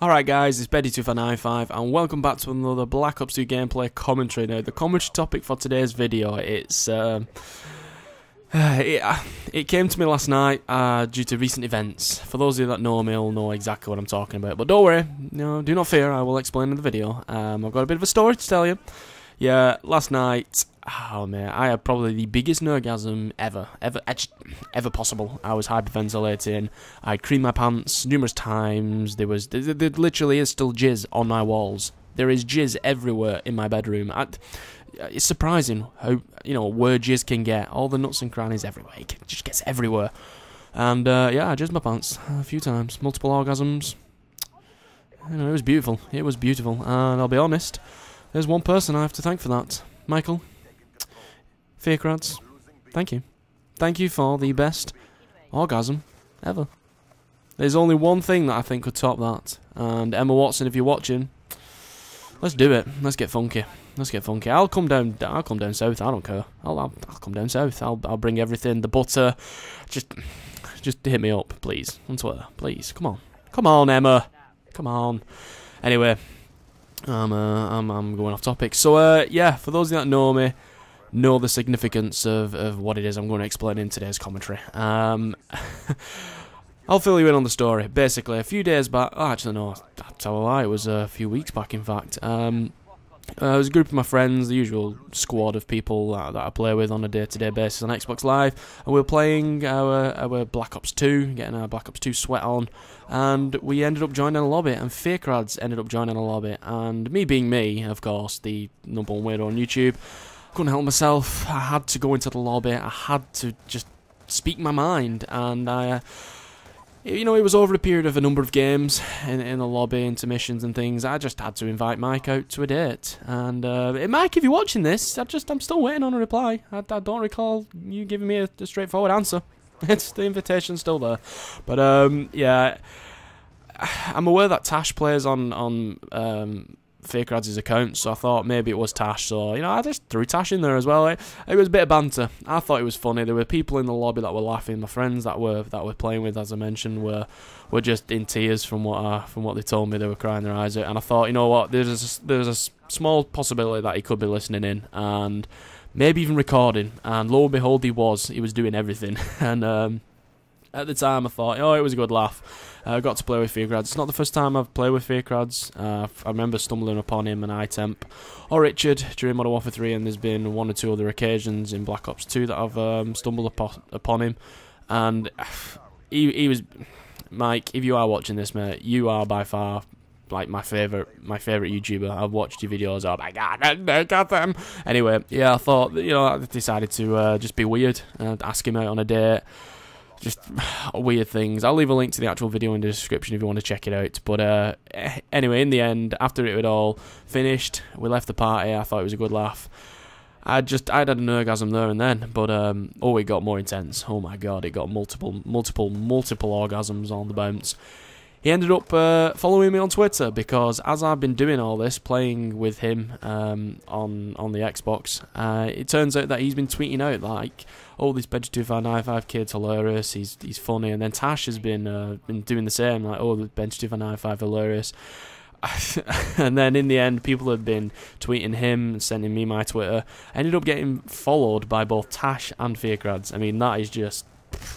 Alright guys, it's BO2 and welcome back to another Black Ops 2 gameplay commentary. Now, the commentary topic for today's video, it came to me last night due to recent events. For those of you that know me, will know exactly what I'm talking about. But don't worry, do not fear, I will explain in the video. I've got a bit of a story to tell you. Yeah, last night, oh man, I had probably the biggest nerdgasm ever possible. I was hyperventilating. I creamed my pants numerous times. There literally is still jizz on my walls. There is jizz everywhere in my bedroom. It's surprising how, where jizz can get. All the nuts and crannies everywhere. It just gets everywhere. And yeah, I jizzed my pants a few times. Multiple orgasms. It was beautiful. It was beautiful. And I'll be honest, there's one person I have to thank for that. Michael. FearCrads. Thank you. Thank you for the best orgasm ever. There's only one thing that I think could top that. And Emma Watson, if you're watching, let's do it. Let's get funky. Let's get funky. I'll come down south. I don't care. I'll come down south. I'll bring everything. The butter. Just hit me up, please. On Twitter, please. Come on. Come on, Emma. Come on. Anyway, I'm going off topic. So yeah, for those of you that know me, know the significance of what it is I'm going to explain in today's commentary. I'll fill you in on the story. Basically, a few days back, actually no, I'll tell a lie, it was a few weeks back in fact. It was a group of my friends, the usual squad of people that I play with on a day-to-day basis on Xbox Live, and we were playing our Black Ops 2, getting our Black Ops 2 sweat on, and we ended up joining a lobby, and FearCrads ended up joining a lobby, and me being me, of course, the number one weirdo on YouTube, couldn't help myself. I had to go into the lobby. I had to just speak my mind, and it was over a period of a number of games in the lobby, intermissions and things. I just had to invite Mike out to a date. And Mike, if you're watching this, I'm still waiting on a reply. I don't recall you giving me a straightforward answer. It's the invitation's still there, but yeah, I'm aware that Tash plays on FearCrads' account, so I thought maybe it was Tash, so I just threw Tash in there as well. It was a bit of banter. I thought it was funny. There were people in the lobby that were laughing. My friends that were playing with, as I mentioned, were just in tears from what they told me. They were crying their eyes out, and I thought, you know what, there's a small possibility that he could be listening in and maybe even recording, and lo and behold, he was doing everything. And at the time I thought, it was a good laugh. I got to play with FearCrads. It's not the first time I've played with FearCrads. I remember stumbling upon him and iTemp or Richard during Modern Warfare 3, and there's been one or two other occasions in Black Ops 2 that I've stumbled upon him. And he was, Mike, if you are watching this, mate, you are by far like my favourite YouTuber. I've watched your videos. Oh my god, I got them. Anyway, yeah, I thought, I decided to just be weird and ask him out on a date. Just weird things. I'll leave a link to the actual video in the description if you want to check it out. But anyway, in the end, after it had all finished, we left the party. I thought it was a good laugh. I'd had an orgasm there and then, but it got more intense. Oh my god, it got multiple orgasms on the bounce. He ended up following me on Twitter because as I've been doing all this, playing with him on the Xbox, it turns out that he's been tweeting out like, "Oh, this BO2 kid's hilarious. He's funny." And then Tash has been doing the same, like, "Oh, the BO2 hilarious." And then in the end, people have been tweeting him and sending me my Twitter. I ended up getting followed by both Tash and FearCrads. I mean, that is just,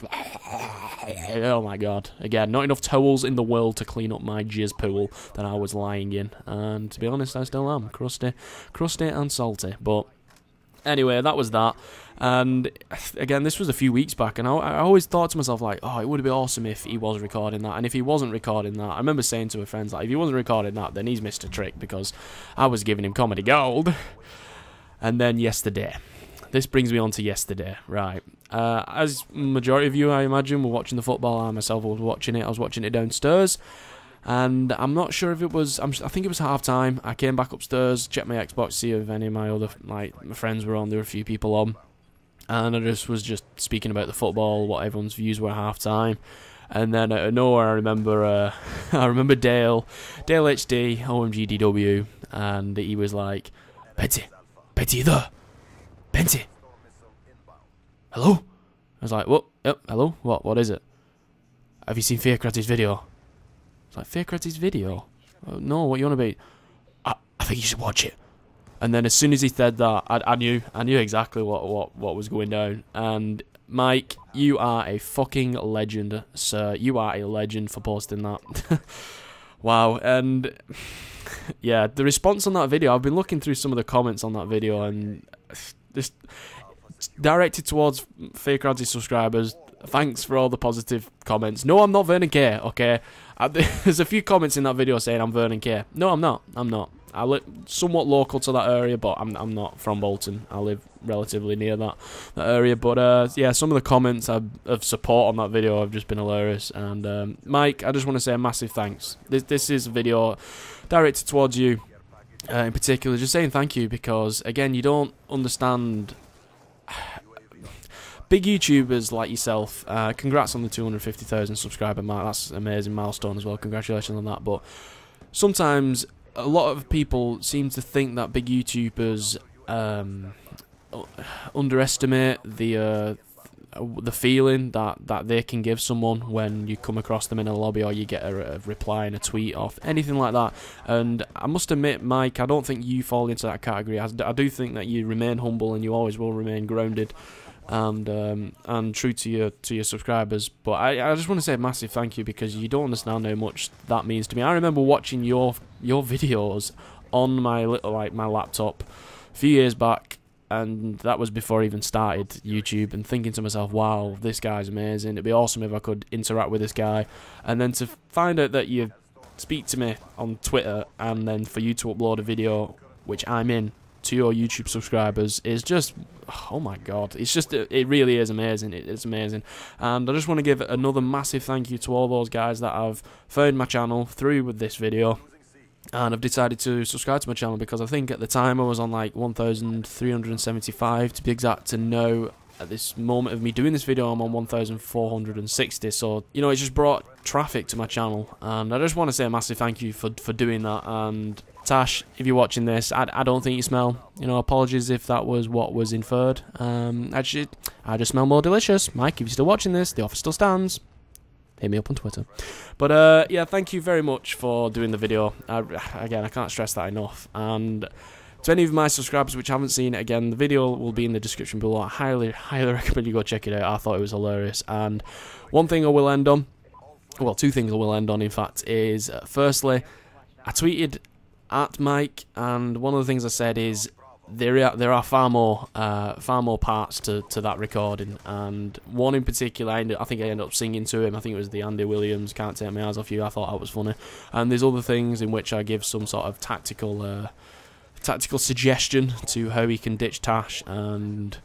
oh my god. Again, not enough towels in the world to clean up my jizz pool that I was lying in. And to be honest, I still am. Crusty and salty. But anyway, that was that. And again, this was a few weeks back, and I always thought to myself, like, it would be awesome if he was recording that. And if he wasn't recording that, I remember saying to my friends, like, if he wasn't recording that, then he's missed a trick, because I was giving him comedy gold. And then yesterday. This brings me on to yesterday, right. As majority of you, I imagine, were watching the football. I myself was watching it. I was watching it downstairs. And I'm not sure if it was, I think it was half time. I came back upstairs, checked my Xbox, see if any of my other, my friends were on. There were a few people on. And I was just speaking about the football, what everyone's views were at half time. And then out of nowhere, I remember DaleHD, OMG Dw, and he was like, Betty there. Benty. Hello? I was like, what? Yep, hello? What is it? Have you seen FearCrads' video? It's like, FearCrads' video? No, what you want to be? I think you should watch it. And then as soon as he said that, I knew exactly what was going down. And Mike, you are a fucking legend, sir. You are a legend for posting that. Wow. And yeah, the response on that video, I've been looking through some of the comments on that video, and just directed towards FearCrads subscribers. Thanks for all the positive comments. No, I'm not Vérane K, okay? There's a few comments in that video saying I'm Vérane K. No, I'm not. I'm not. I live somewhat local to that area, but I'm not from Bolton. I live relatively near that area. But yeah, some of the comments of support on that video have just been hilarious. And Mike, I just want to say a massive thanks. This is a video directed towards you in particular, just saying thank you, because again, you don't understand. Big YouTubers like yourself, congrats on the 250,000 subscriber mark. That's an amazing milestone as well. Congratulations on that. But sometimes a lot of people seem to think that big YouTubers underestimate the feeling that they can give someone when you come across them in a lobby, or you get a reply in a tweet or anything like that. And I must admit, Mike, I don't think you fall into that category. I do think that you remain humble, and you always will remain grounded and true to your subscribers. But I just want to say a massive thank you, because you don't understand how much that means to me. I remember watching your videos on my my laptop a few years back, and that was before I even started YouTube, and thinking to myself, wow, this guy's amazing, it'd be awesome if I could interact with this guy. And then to find out that you speak to me on Twitter, and then for you to upload a video, which I'm in, to your YouTube subscribers, is just, oh my god, it's just, it really is amazing. It's amazing. And I just want to give another massive thank you to all those guys that have found my channel through with this video, and I've decided to subscribe to my channel, because I think at the time I was on like 1,375 to be exact, and now at this moment of me doing this video I'm on 1,460. So, you know, it's just brought traffic to my channel, and I just want to say a massive thank you for doing that. And Tash, if you're watching this, I don't think you smell. You know, apologies if that was what was inferred. Actually, I just smell more delicious. Mike, if you're still watching this, the offer still stands. Hit me up on Twitter. But yeah, thank you very much for doing the video. Again, I can't stress that enough. And to any of my subscribers which haven't seen it, again, the video will be in the description below. I highly recommend you go check it out. I thought it was hilarious. And one thing I will end on, well, two things I will end on, in fact, is firstly, I tweeted at Mike, and one of the things I said is there are far more parts to that recording, and one in particular, I think I ended up singing to him. I think it was the Andy Williams "Can't Take My Eyes Off You." I thought that was funny. And there's other things in which I give some sort of tactical suggestion to how he can ditch Tash and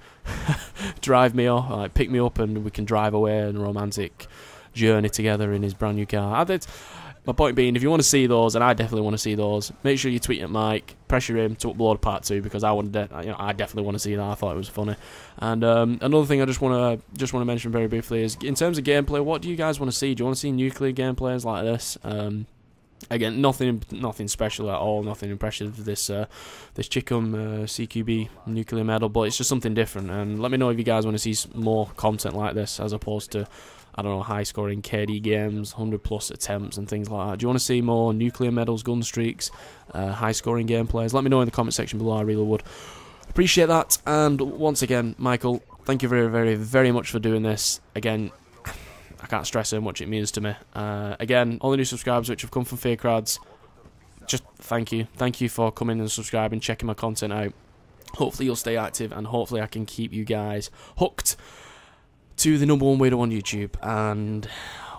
drive me off, like pick me up, and we can drive away on a romantic journey together in his brand new car. My point being, if you want to see those, and I definitely want to see those, make sure you tweet at Mike, pressure him to upload part 2, because I definitely want to see that. I thought it was funny. And another thing I just want to mention very briefly is, in terms of gameplay, what do you guys want to see? Do you want to see nuclear gameplays like this? Again, nothing special at all, nothing impressive. This Chicom CQB nuclear medal, but it's just something different. And let me know if you guys want to see more content like this, as opposed to, I don't know, high-scoring KD games, 100+ attempts and things like that. Do you want to see more nuclear medals, gun streaks, high-scoring gameplays? Let me know in the comment section below. I really would appreciate that. And once again, Michael, thank you very, very, very much for doing this. Again, I can't stress how much it means to me. Again, all the new subscribers which have come from FearCrads, just thank you. Thank you for coming and subscribing, checking my content out. Hopefully you'll stay active, and hopefully I can keep you guys hooked to the #1 weirdo on YouTube. And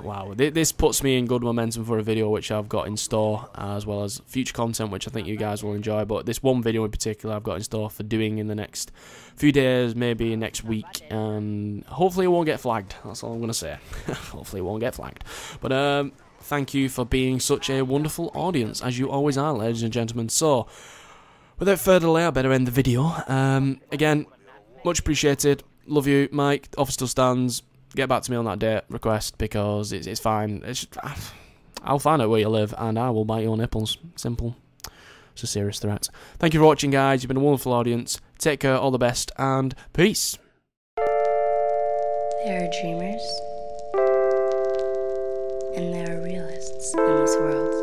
wow, this puts me in good momentum for a video which I've got in store, as well as future content which I think you guys will enjoy. But this one video in particular I've got in store for doing in the next few days, maybe next week, and hopefully it won't get flagged. That's all I'm gonna say. Hopefully it won't get flagged. But thank you for being such a wonderful audience, as you always are, ladies and gentlemen. So without further delay, I better end the video. Again, much appreciated. Love you, Mike. Offer still stands. Get back to me on that date request, because it's fine. It's just, I'll find out where you live, and I will bite your nipples. Simple. It's a serious threat. Thank you for watching, guys. You've been a wonderful audience. Take care, all the best, and peace. There are dreamers, and there are realists in this world.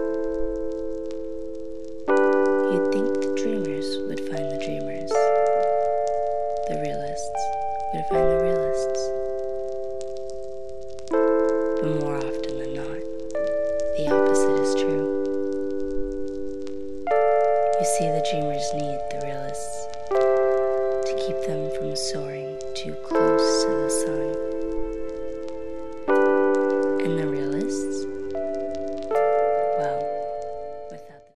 them from soaring too close to the sun.